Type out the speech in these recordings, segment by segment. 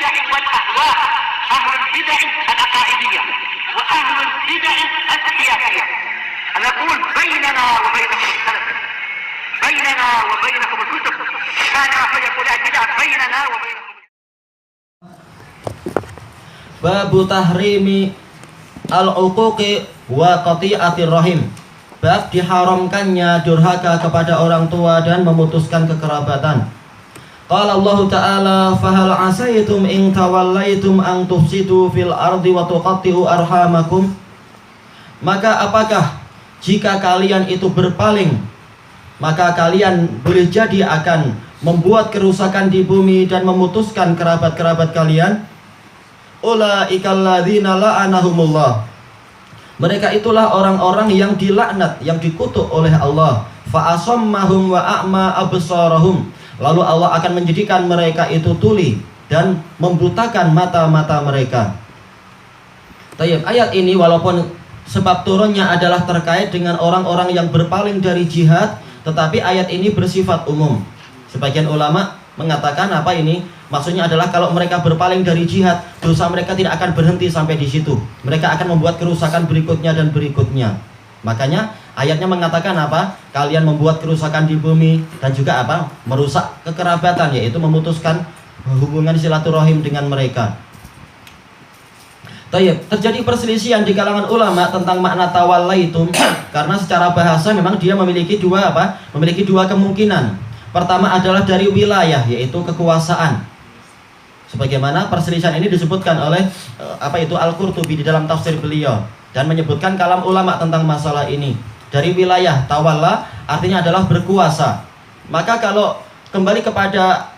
البدع والأهواء، أهل البدع العقائدية وأهل البدع السياسية. نقول بيننا وبينكم السلف، بيننا وبينكم الكتب، كان فيقول البدع بيننا وبينكم. Babu tahrimi al-uquqi wa qati'atir rahim. Bab diharamkannya durhaka kepada orang tua dan memutuskan kekerabatan. Qala Allah Ta'ala, fahal asaitum in tawallaitum an tufsidu fil ardi wa tuqatti'u arhamakum. Maka apakah jika kalian itu berpaling, maka kalian boleh jadi akan membuat kerusakan di bumi dan memutuskan kerabat-kerabat kalian. Ulaikal ladzina la'anahumullah. Mereka itulah orang-orang yang dilaknat, yang dikutuk oleh Allah. Fa asammahum wa a'ma absarahum. Lalu Allah akan menjadikan mereka itu tuli dan membutakan mata-mata mereka. Tayyib, ayat ini walaupun sebab turunnya adalah terkait dengan orang-orang yang berpaling dari jihad, tetapi ayat ini bersifat umum. Sebagian ulama mengatakan apa ini? Maksudnya adalah kalau mereka berpaling dari jihad, dosa mereka tidak akan berhenti sampai di situ. Mereka akan membuat kerusakan berikutnya dan berikutnya. Makanya ayatnya mengatakan apa? Kalian membuat kerusakan di bumi dan juga apa? Merusak kekerabatan, yaitu memutuskan hubungan silaturahim dengan mereka. Terjadi perselisihan di kalangan ulama tentang makna tawallaitum karena secara bahasa memang dia memiliki dua apa? Memiliki dua kemungkinan. Pertama adalah dari wilayah, yaitu kekuasaan. Sebagaimana perselisihan ini disebutkan oleh Al-Qurtubi di dalam tafsir beliau dan menyebutkan kalam ulama tentang masalah ini. Dari wilayah, tawalla artinya adalah berkuasa. Maka kalau kembali kepada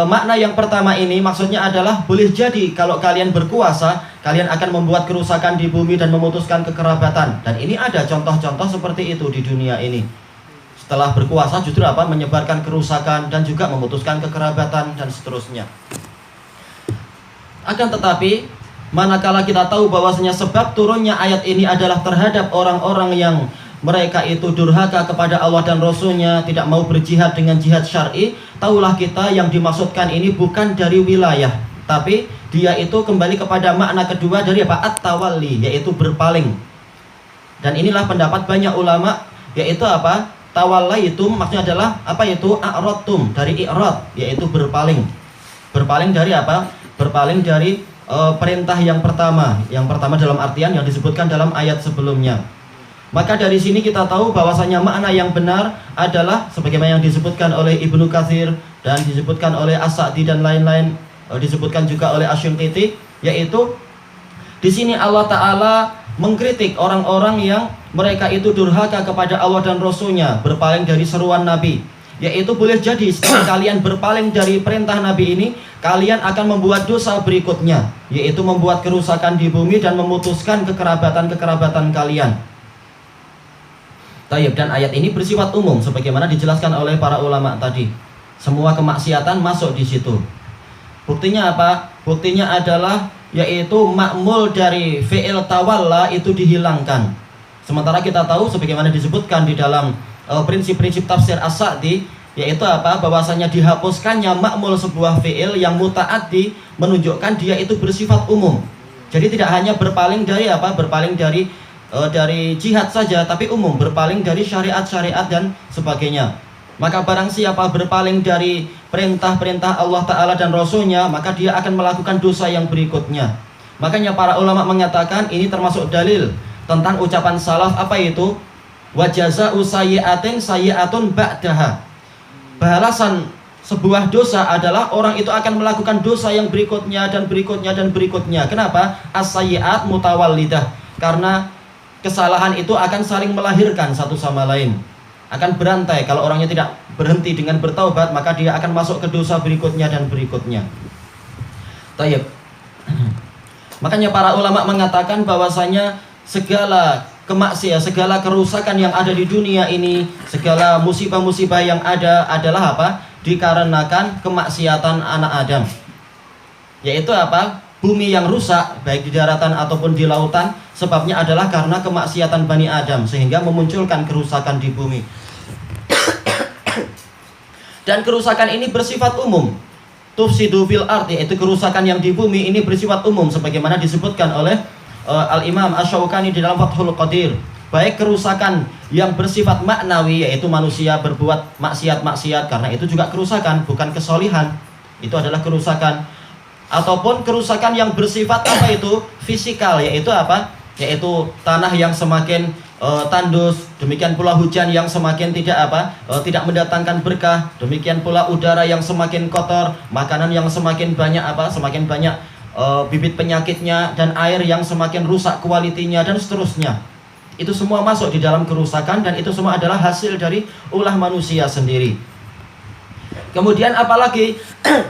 makna yang pertama ini, maksudnya adalah boleh jadi kalau kalian berkuasa, kalian akan membuat kerusakan di bumi dan memutuskan kekerabatan. Dan ini ada contoh-contoh seperti itu di dunia ini. Setelah berkuasa justru apa? Menyebarkan kerusakan dan juga memutuskan kekerabatan dan seterusnya. Akan tetapi, manakala kita tahu bahwasanya sebab turunnya ayat ini adalah terhadap orang-orang yang mereka itu durhaka kepada Allah dan Rasulnya, tidak mau berjihad dengan jihad syar'i, tahulah kita yang dimaksudkan ini bukan dari wilayah, tapi dia itu kembali kepada makna kedua dari apa? At-tawalli, yaitu berpaling. Dan inilah pendapat banyak ulama, yaitu apa? Tawallaitum maksudnya adalah apa itu? A'radtum, dari i'rad, yaitu berpaling. Berpaling dari apa? Berpaling dari perintah yang pertama. Yang pertama dalam artian yang disebutkan dalam ayat sebelumnya. Maka dari sini kita tahu bahwasanya makna yang benar adalah sebagaimana yang disebutkan oleh Ibnu Katsir dan disebutkan oleh As-Sa'di dan lain-lain, disebutkan juga oleh Asy-Syinqiti, yaitu di sini Allah Ta'ala mengkritik orang-orang yang mereka itu durhaka kepada Allah dan Rasulnya, berpaling dari seruan Nabi. Yaitu boleh jadi setelah kalian berpaling dari perintah Nabi ini, kalian akan membuat dosa berikutnya, yaitu membuat kerusakan di bumi dan memutuskan kekerabatan-kekerabatan kalian. Tayyib, dan ayat ini bersifat umum sebagaimana dijelaskan oleh para ulama tadi. Semua kemaksiatan masuk di situ. Buktinya apa? Buktinya adalah yaitu makmul dari fi'il tawalla itu dihilangkan. Sementara kita tahu sebagaimana disebutkan di dalam prinsip-prinsip tafsir As-Sa'di, yaitu apa? Bahwasanya dihapuskannya makmul sebuah fi'il yang muta'addi menunjukkan dia itu bersifat umum. Jadi tidak hanya berpaling dari apa? Berpaling dari jihad saja, tapi umum, berpaling dari syariat-syariat dan sebagainya. Maka barang siapa berpaling dari perintah-perintah Allah Ta'ala dan Rasulnya, maka dia akan melakukan dosa yang berikutnya. Makanya para ulama mengatakan ini termasuk dalil tentang ucapan salaf, apa itu? Wa jazaa'u sayyi'atin sayyi'atun ba'daha. Balasan sebuah dosa adalah orang itu akan melakukan dosa yang berikutnya dan berikutnya dan berikutnya. Kenapa? As-sayyi'at mutawallidah. Karena kesalahan itu akan saling melahirkan satu sama lain, akan berantai. Kalau orangnya tidak berhenti dengan bertaubat, maka dia akan masuk ke dosa berikutnya dan berikutnya. Tayyib. Makanya para ulama mengatakan bahwasanya segala kemaksiatan, segala kerusakan yang ada di dunia ini, segala musibah-musibah yang ada adalah apa? Dikarenakan kemaksiatan anak Adam. Yaitu apa? Bumi yang rusak, baik di daratan ataupun di lautan, sebabnya adalah karena kemaksiatan Bani Adam, sehingga memunculkan kerusakan di bumi. Dan kerusakan ini bersifat umum. tufsidu fil ardi, yaitu kerusakan yang di bumi, ini bersifat umum sebagaimana disebutkan oleh Al-Imam Asy-Syaukani di dalam Fathul Qadir. Baik kerusakan yang bersifat maknawi, yaitu manusia berbuat maksiat-maksiat, karena itu juga kerusakan, bukan kesolihan, itu adalah kerusakan. Ataupun kerusakan yang bersifat apa itu? Fisikal, yaitu apa? Yaitu tanah yang semakin tandus, demikian pula hujan yang semakin tidak mendatangkan berkah, demikian pula udara yang semakin kotor, makanan yang semakin banyak semakin banyak bibit penyakitnya, dan air yang semakin rusak kualitinya, dan seterusnya. Itu semua masuk di dalam kerusakan, dan itu semua adalah hasil dari ulah manusia sendiri. Kemudian apalagi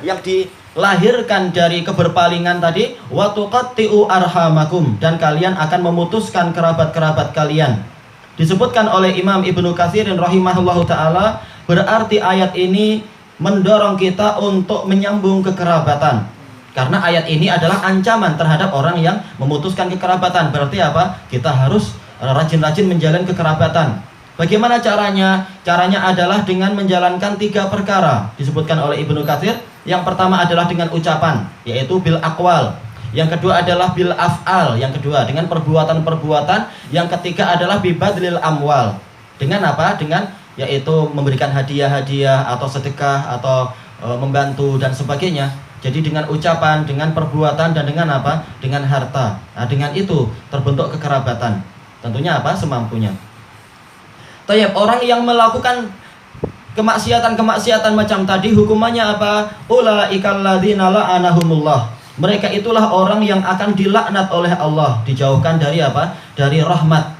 yang dilahirkan dari keberpalingan tadi, wa tuqatti'u arhamakum, dan kalian akan memutuskan kerabat-kerabat kalian. Disebutkan oleh Imam Ibnu Katsirin rahimahullahu taala, berarti ayat ini mendorong kita untuk menyambung kekerabatan. Karena ayat ini adalah ancaman terhadap orang yang memutuskan kekerabatan. Berarti apa? Kita harus rajin-rajin menjalin kekerabatan. Bagaimana caranya? Caranya adalah dengan menjalankan 3 perkara disebutkan oleh Ibnu Katsir. Yang pertama adalah dengan ucapan, yaitu bil aqwal. Yang kedua adalah bil af'al, yang kedua dengan perbuatan-perbuatan. Yang ketiga adalah bibadlil amwal. Dengan apa? Dengan yaitu memberikan hadiah-hadiah atau sedekah atau membantu dan sebagainya. Jadi dengan ucapan, dengan perbuatan, dan dengan apa? Dengan harta. Nah, dengan itu terbentuk kekerabatan. Tentunya apa? Semampunya. Tayyib, orang yang melakukan kemaksiatan macam tadi, hukumannya apa? Ulaikal ladzina la'anahumullah. Mereka itulah orang yang akan dilaknat oleh Allah, dijauhkan dari apa? Dari rahmat.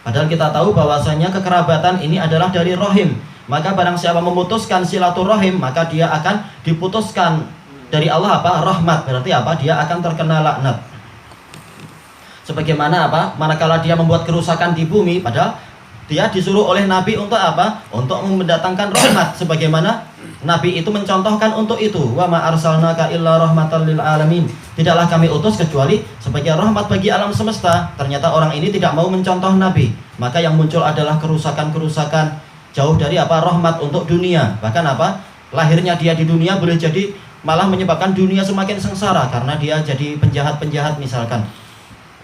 Padahal kita tahu bahwasanya kekerabatan ini adalah dari rahim. Maka barang siapa memutuskan silaturahim, maka dia akan diputuskan dari Allah apa? Rahmat. Berarti apa? Dia akan terkena laknat. Sebagaimana apa? Manakala dia membuat kerusakan di bumi, padahal dia disuruh oleh Nabi untuk apa? Untuk mendatangkan rahmat. Sebagaimana Nabi itu mencontohkan untuk itu. Wa ma arsalnaka illa rahmatan lil alamin. Tidaklah kami utus kecuali sebagai rahmat bagi alam semesta. Ternyata orang ini tidak mau mencontoh Nabi. Maka yang muncul adalah kerusakan-kerusakan, jauh dari apa? Rahmat untuk dunia. Bahkan apa? Lahirnya dia di dunia boleh jadi malah menyebabkan dunia semakin sengsara karena dia jadi penjahat-penjahat misalkan.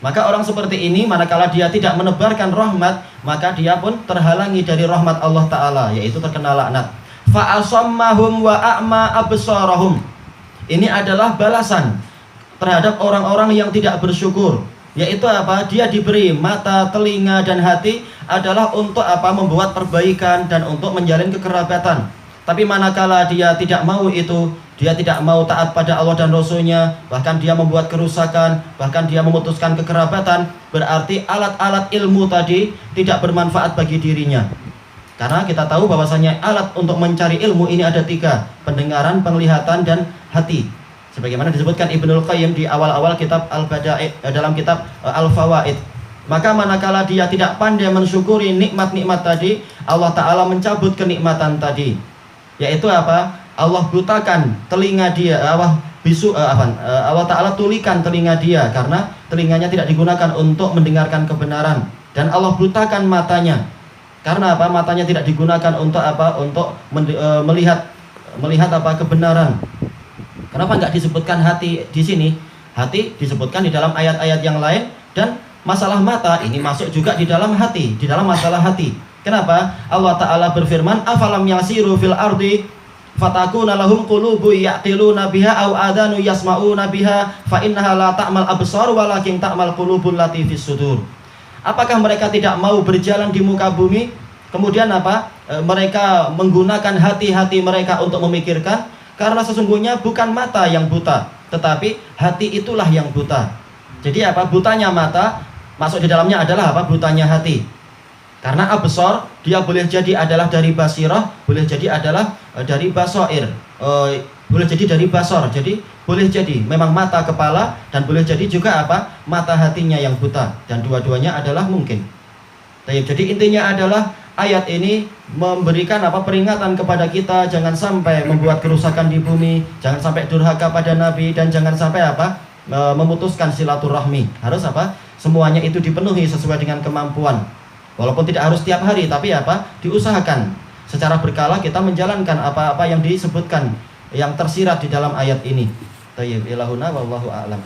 Maka orang seperti ini manakala dia tidak menebarkan rahmat, maka dia pun terhalangi dari rahmat Allah Ta'ala, yaitu terkena laknat. Fa'asammahum wa a'ma absarahum. Ini adalah balasan terhadap orang-orang yang tidak bersyukur, yaitu apa? Dia diberi mata, telinga, dan hati adalah untuk apa? Membuat perbaikan dan untuk menjalin kekerabatan. Tapi manakala dia tidak mau itu, dia tidak mau taat pada Allah dan Rasulnya, bahkan dia membuat kerusakan, bahkan dia memutuskan kekerabatan, berarti alat-alat ilmu tadi tidak bermanfaat bagi dirinya. Karena kita tahu bahwasanya alat untuk mencari ilmu ini ada 3, pendengaran, penglihatan, dan hati. Sebagaimana disebutkan Ibnul Qayyim di awal-awal kitab Al-Bada'i, dalam kitab Al-Fawaid. Maka manakala dia tidak pandai mensyukuri nikmat-nikmat tadi, Allah Ta'ala mencabut kenikmatan tadi. Yaitu apa? Allah butakan telinga dia, Allah Ta'ala tulikan telinga dia karena telinganya tidak digunakan untuk mendengarkan kebenaran, dan Allah butakan matanya karena apa? Matanya tidak digunakan untuk apa? Untuk melihat apa? Kebenaran. Kenapa nggak disebutkan hati di sini? Hati disebutkan di dalam ayat-ayat yang lain, dan masalah mata ini masuk juga di dalam hati, di dalam masalah hati. Kenapa? Allah Ta'ala berfirman, afalam yasiru fil ardi fatakuna lahum qulubu ya'qiluna biha aw adanu yasma'una biha fa innaha la ta'mal absar walakin ta'mal qulubul lati fis sudur. Apakah mereka tidak mau berjalan di muka bumi, kemudian apa? Mereka menggunakan hati-hati mereka untuk memikirkan, karena sesungguhnya bukan mata yang buta, tetapi hati itulah yang buta. Jadi apa? Butanya mata, masuk di dalamnya adalah apa? Butanya hati. Karena absor dia boleh jadi adalah dari basirah, boleh jadi adalah dari basoir, boleh jadi dari basor. Jadi boleh jadi memang mata kepala, dan boleh jadi juga apa? Mata hatinya yang buta, dan dua-duanya adalah mungkin. Jadi intinya adalah ayat ini memberikan apa? Peringatan kepada kita, jangan sampai membuat kerusakan di bumi, jangan sampai durhaka pada Nabi, dan jangan sampai apa? Memutuskan silaturahmi. Harus apa? Semuanya itu dipenuhi sesuai dengan kemampuan. Walaupun tidak harus tiap hari, tapi apa? Diusahakan secara berkala kita menjalankan apa-apa yang disebutkan yang tersirat di dalam ayat ini. Tayyib ilahuna wallahu a'lam.